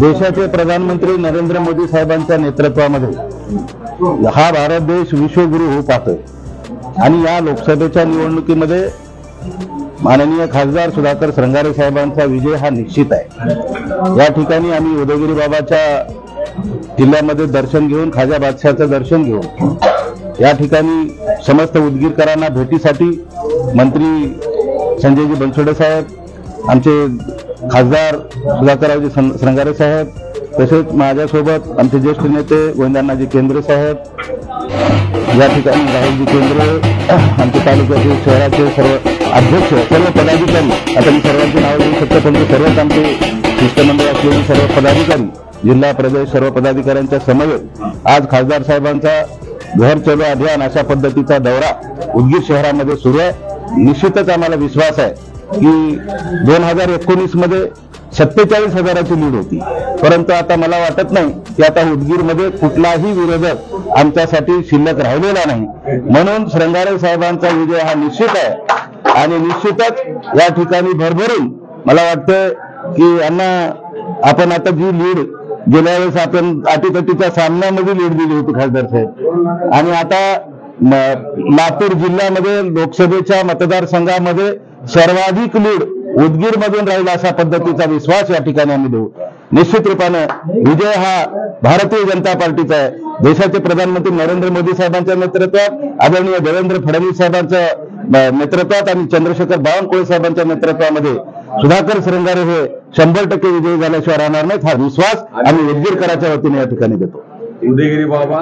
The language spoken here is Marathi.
देशाचे प्रधानमंत्री नरेंद्र मोदी साहेबांच्या नेतृत्वामध्ये हा भारत देश विश्वगुरु होऊ पाहतोय आणि या लोकसभेच्या निवडणुकीमध्ये माननीय खासदार सुधाकर श्रंगारे साहेबांचा विजय हा निश्चित आहे। या ठिकाणी आम्ही उदयगिरी बाबाच्या किल्ल्यामध्ये दर्शन घेऊन खाजा बादशाहचं दर्शन घेऊन या ठिकाणी समस्त उदगीरकरांना भेटीसाठी मंत्री संजयजी बनसोडे साहेब, आमचे खासदार सुधाकररावजी श्रंगारे साहेब, तसेच माझ्यासोबत आमचे ज्येष्ठ नेते गोविंदांनाजी केंद्रे साहेब, या ठिकाणी राहुलजी केंद्रे, आमचे तालुक्याचे शहराचे सर्व अध्यक्ष, सर्व पदाधिकारी, आता मी सर्वांची नावं देऊ शकतो पण सर्वच आमचे शिष्टमंडळ असलेले सर्व पदाधिकारी, जिल्हा प्रदेश सर्व पदाधिकाऱ्यांच्या समवेत आज खासदार साहेबांचा घर चलो अभियान अशा पद्धतीचा दौरा उदगीर शहरामध्ये सुरू आहे। निश्चितच आम्हाला विश्वास आहे की 2019 मध्ये 47,000ची लीड होती, परंतु आता मला वाटत नाही की आता उदगीरमध्ये कुठलाही विरोधक आमच्यासाठी शिल्लक राहिलेला नाही। म्हणून श्रंगारे साहेबांचा विजय हा निश्चित आहे आणि निश्चितच या ठिकाणी भरभरून मला वाटतं की यांना आपण आता जी लीड गेल्या वेळेस आपण अटीतटीच्या सामन्यामध्ये लीड दिली होती खासदार साहेब, आणि आता लातूर जिल्ह्यामध्ये लोकसभेच्या मतदारसंघामध्ये सर्वाधिक लीड उदगीर मधून राहील अशा पद्धतीचा विश्वास या ठिकाणी आम्ही देऊ। निश्चित रूपानं विजय हा भारतीय जनता पार्टीचा आहे। देशाचे प्रधानमंत्री नरेंद्र मोदी साहेबांच्या नेतृत्वात, आदरणीय देवेंद्र फडणवीस साहेबांच्या नेतृत्वात आणि चंद्रशेखर बावनकुळे साहेबांच्या नेतृत्वामध्ये सुधाकर श्रंगारे हे 100% विजयी झाल्याशिवाय राहणार नाहीत हा विश्वास आम्ही उदगीरकरांच्या वतीने या ठिकाणी देतो। उदयगिरी बाबा